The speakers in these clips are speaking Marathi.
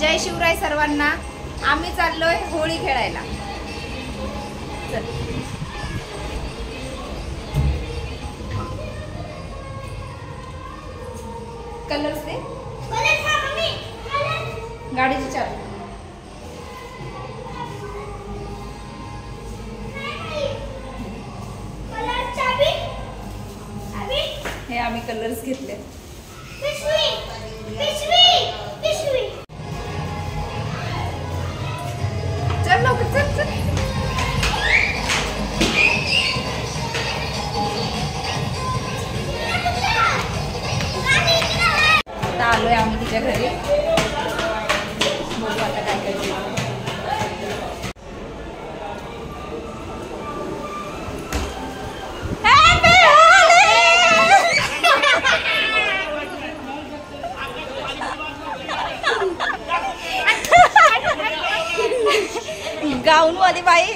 जय शिवराय सर्वांना। आम्ही चाललोय होळी खेळायला। चल कलर्स दे, गाडीची चावी। हे आम्ही कलर्स घेतले। चल लवकर चल चल। आता आलोय आम्ही तिच्या घरी। बघू आता काय करायचं। गाऊन वाली बाई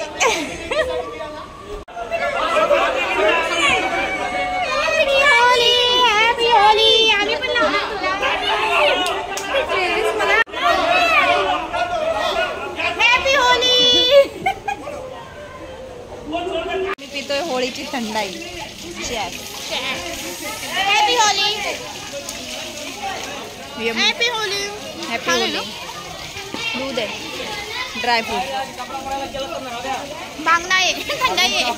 मी पितोय होळीची थंडाई। Happy Holi, happy Holi, happy Holi. दूध आहे, ड्राय फ्रूट मागना आहे, थंडाई आहे।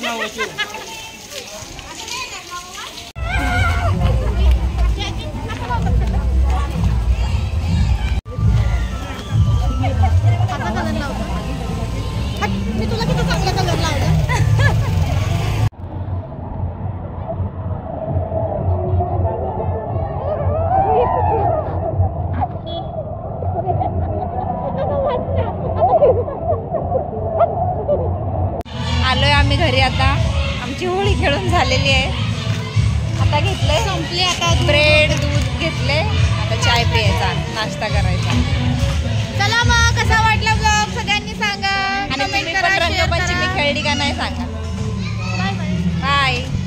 मी तुला किती चांगला कलर लावला। आलोय आम्ही घरी। आता आमची होळी खेळून झालेली आहे। आता घेतलंय, संपली आता ब्रेड दूध घेतले। आता चाय प्यायचा, नाश्ता करायचा। चला मग कसा वाटला ब्लॉग सगळ्यांनी सांगा, आणि कमेंट तुम्ही करा, पण शेअर रंगपंचमी करा। खेळली का नाही सांगा। Bye bye. बाय।